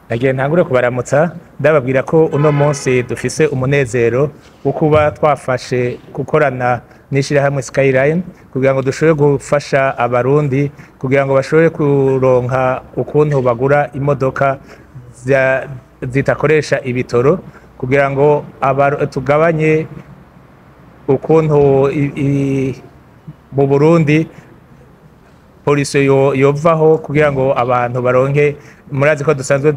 Nagiye ntangure kubaramutsa ndababwira ko uno munsi dufise umunezero wo kuba twafashe gukorana n'ishirahamwe Skyline kugira ngo dushobore gufasha abarundi kugira ngo bashobore kuronka ukuntu bagura imodoka zitakoresha ibitoro kugira ngo tugabanye ukuntu mu Burundi polisi yovaho kugira ngo abantu baronke. Murazi ko dusanzwe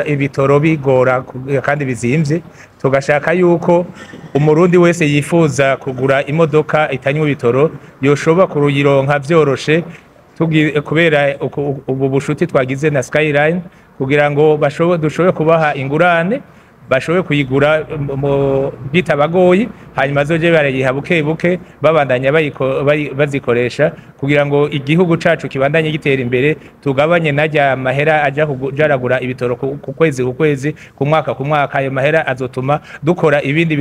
ibitoro bigora kandi bizimvye, tugashaka yuko umurundi wese yifuza kugura imodoka itanywa ibitoro yoshobora kuyironka vyoroshe kubera ubu bushuti twagize na Skyline kugira ngo dushobore kubaha ingurane bashoboye kuyigura bitabagoye, hanyuma zoje barayiha buke buke babandanya bazikoresha kugira ngo igihugu cacu kibandanye gitera imbere, tugabanye najya mahera aja kujaragura ibitoro ku kwezi ku mwaka. Ayo mahera azotuma dukora ibindi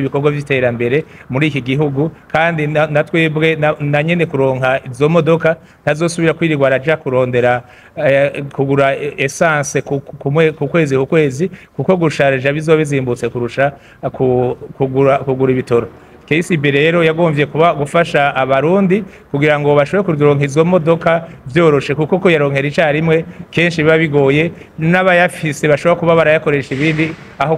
bikorwa vy'iterambere muri iki gihugu, kandi natwebwe na nyene kuronka izo modoka ntazosubira kwirirwa araja kurondera kugura essence ku kwezi kuko gusharija bizobe bizimbutse kurusha kugura ibitoro. KCB rero yagomvye kuba gufasha abarundi kugira ngo bashobore kuronka izo modoka vyoroshe, kuko yaronkera icarimwe kenshi biba bigoye, n'abayafise bashobora kuba barayakoresha ibindi aho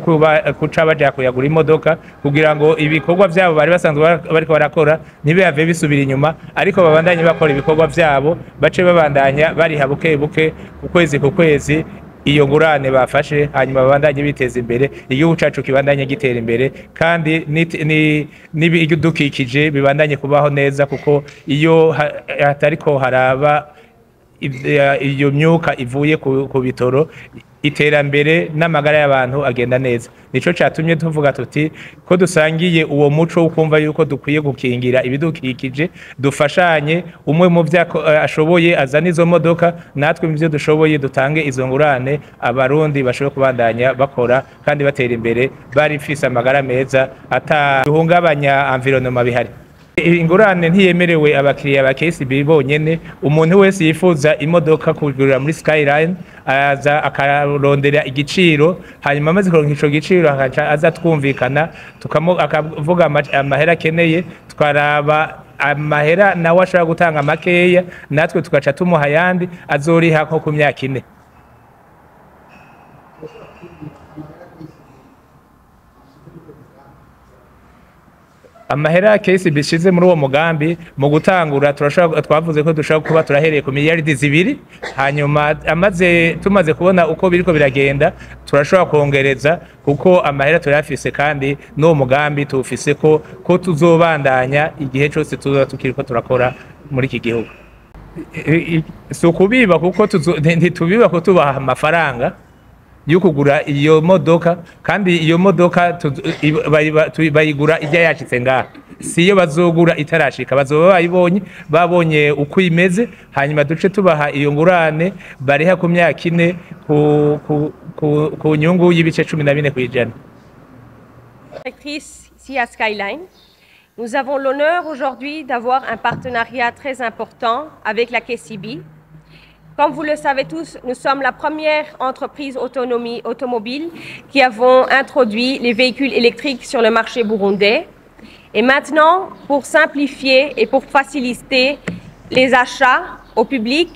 kuca baja kuyagura imodoka kugira ngo ibikorwa vyabo bari basanzwe bariko barakora ntibihave bisubira inyuma, ariko babandanye bakora ibikorwa vyabo bace babandanya bariha buke buke ku kwezi iyo ngurane bafashe, hanyuma babandanye biteza imbere, igihugu cacu kibandanye gitera imbere, kandi n'ibidukikije bibandanye kubaho neza, kuko iyo hatariko haraba iyo myuka ivuye ku bitoro iterambere n'amagara y'abantu agenda neza. Nico catumye tuvuga tuti ko dusangiye uwo muco wo kumva yuko dukwiye gukingira ibidukikije, dufashanye, umwe mu vyako ashoboye azana izo modoka, natwe mu vyo dushoboye dutange izo ngurane, abarundi bashobora kubandanya bakora kandi batera imbere bari fise amagara meza ataduhungabanya environnement bihari. Ingurane ntiyemerewe abakiriya ba KCB bonyene, umuntu wese yifuza imodoka kugurira muri Skyline aza akarondera igiciro, hanyuma amaze kuronka ico giciro aza twumvikana akavuga amahera akeneye, twaraba amahera nawe ashobora gutanga makeya, natwe tugaca tumuha yandi azoriha nko ku myaka 4. Amahera KCB bishize muri uwo mugambi mu gutangura twavuze ko dushaka kuba turahereye ku miliyaridi 2, hanyuma tumaze kubona uko biriko biragenda turashobora kongereza, kuko amahera turafise kandi n'uwo mugambi tufise ko tuzobandanya igihe cyose tukiriko turakora muri iki gihugu. So kubiba kuko ntitubiba ko tubaha amafaranga yo kugura iyo modoka, kandi iyo modoka bayigura ijya yashitse ngaha, siyo bazogura itarashika, bazoba babonye uko imeze, hanyuma duce tubaha iyo ngurane bariha ku myaka 4 ku nyungu y'ibice 14 kw'ijana. Ici à Skyline, nous avons l'honneur aujourd'hui d'avoir un partenariat très important avec la KCB. Comme vous le savez tous, nous sommes la première entreprise automobile qui avons introduit les véhicules électriques sur le marché burundais. Et maintenant, pour simplifier et pour faciliter les achats au public,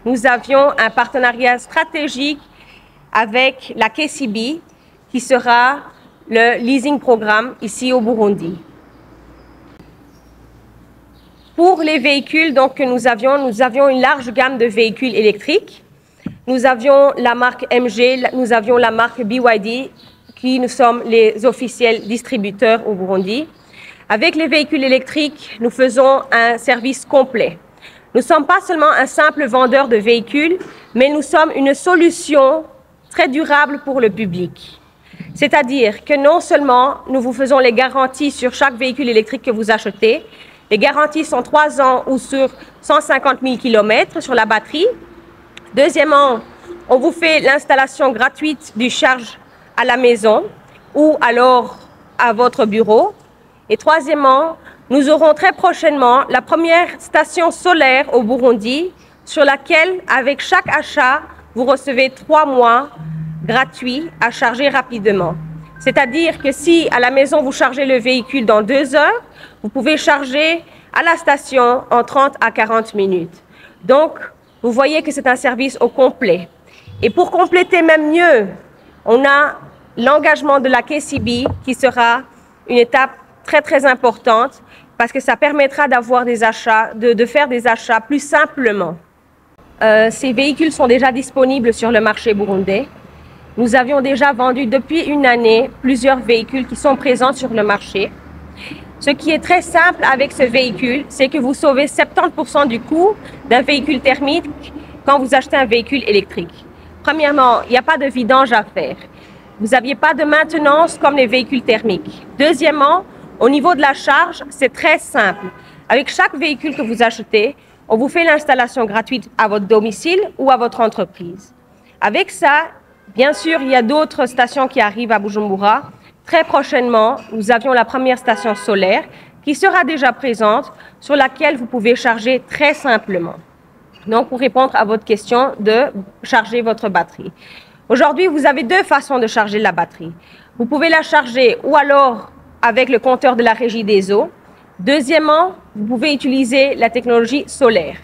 nous avions un partenariat stratégique avec la KCB qui sera le leasing programme ici au Burundi. Pour les véhicules donc, que nous avions une large gamme de véhicules électriques. Nous avions la marque MG, nous avions la marque BYD, qui nous sommes les officiels distributeurs au Burundi. Avec les véhicules électriques, nous faisons un service complet. Nous ne sommes pas seulement un simple vendeur de véhicules, mais nous sommes une solution très durable pour le public. C'est-à-dire que non seulement nous vous faisons les garanties sur chaque véhicule électrique que vous achetez, les garanties sont 3 ans ou sur 150 000 km sur la batterie. Deuxièmement, on vous fait l'installation gratuite du charge à la maison ou alors à votre bureau. Et troisièmement, nous aurons très prochainement la première station solaire au Burundi sur laquelle, avec chaque achat, vous recevez 3 mois gratuits à charger rapidement. C'est-à-dire que si à la maison vous chargez le véhicule dans 2 heures, vous pouvez charger à la station en 30 à 40 minutes. Donc, vous voyez que c'est un service au complet. Et pour compléter même mieux, on a l'engagement de la KCB qui sera une étape très très importante parce que ça permettra d'avoir des achats, de faire des achats plus simplement. Ces véhicules sont déjà disponibles sur le marché burundais. Nous avions déjà vendu depuis une année plusieurs véhicules qui sont présents sur le marché. Ce qui est très simple avec ce véhicule, c'est que vous sauvez 70% du coût d'un véhicule thermique quand vous achetez un véhicule électrique. Premièrement, il n'y a pas de vidange à faire. Vous n'aviez pas de maintenance comme les véhicules thermiques. Deuxièmement, au niveau de la charge, c'est très simple. Avec chaque véhicule que vous achetez, on vous fait l'installation gratuite à votre domicile ou à votre entreprise. Avec ça, bien sûr, il y a d'autres stations qui arrivent à Bujumbura. Très prochainement, nous avions la première station solaire qui sera déjà présente, sur laquelle vous pouvez charger très simplement. Donc, pour répondre à votre question de charger votre batterie. Aujourd'hui, vous avez 2 façons de charger la batterie. Vous pouvez la charger ou alors avec le compteur de la Régie des eaux. Deuxièmement, vous pouvez utiliser la technologie solaire.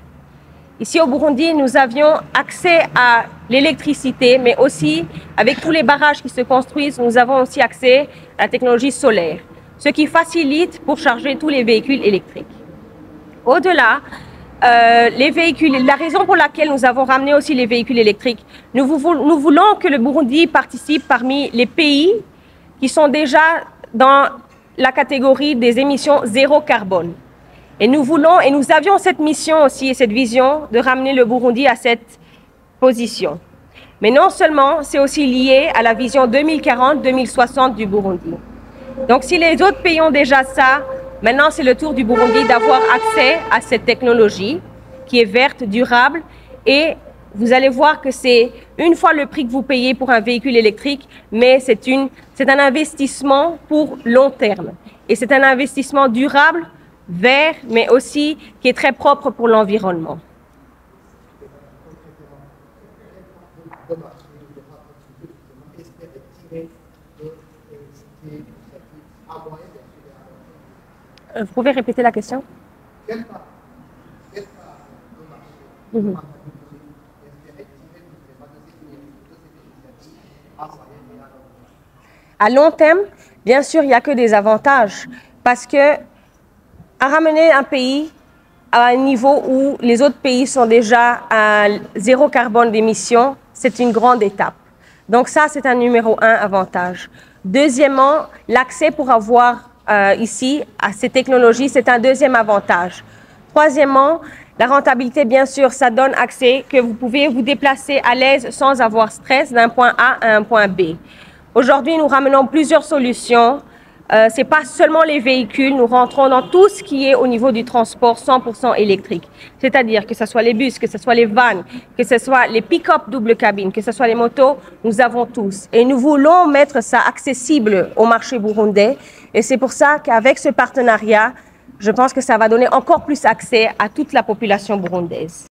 Ici au Burundi, nous avions accès à l'électricité, mais aussi avec tous les barrages qui se construisent, nous avons aussi accès à la technologie solaire, ce qui facilite pour charger tous les véhicules électriques. Au-delà, les véhicules, la raison pour laquelle nous avons ramené aussi les véhicules électriques, nous voulons que le Burundi participe parmi les pays qui sont déjà dans la catégorie des émissions zéro carbone. Et nous avions cette mission aussi et cette vision de ramener le Burundi à cette position. Mais non seulement, c'est aussi lié à la vision 2040-2060 du Burundi. Donc si les autres pays ont déjà ça, maintenant c'est le tour du Burundi d'avoir accès à cette technologie qui est verte, durable, et vous allez voir que c'est une fois le prix que vous payez pour un véhicule électrique, mais c'est un investissement pour long terme. Et c'est un investissement durable, vert, mais aussi qui est très propre pour l'environnement. Vous pouvez répéter la question? À long terme, bien sûr, il n'y a que des avantages parce que à ramener un pays à un niveau où les autres pays sont déjà à 0 carbone d'émission, c'est une grande étape. Donc ça, c'est un numéro 1 avantage. Deuxièmement, l'accès pour avoir ici à ces technologies, c'est un deuxième avantage. Troisièmement, la rentabilité, bien sûr, ça donne accès que vous pouvez vous déplacer à l'aise sans avoir stress d'un point A à un point B. Aujourd'hui, nous ramenons plusieurs solutions. Ce n'est pas seulement les véhicules, nous rentrons dans tout ce qui est au niveau du transport 100% électrique. C'est-à-dire que ce soit les bus, que ce soit les vannes, que ce soit les pick-up double cabine, que ce soit les motos, nous avons tous. Et nous voulons mettre ça accessible au marché burundais. Et c'est pour ça qu'avec ce partenariat, je pense que ça va donner encore plus accès à toute la population burundaise.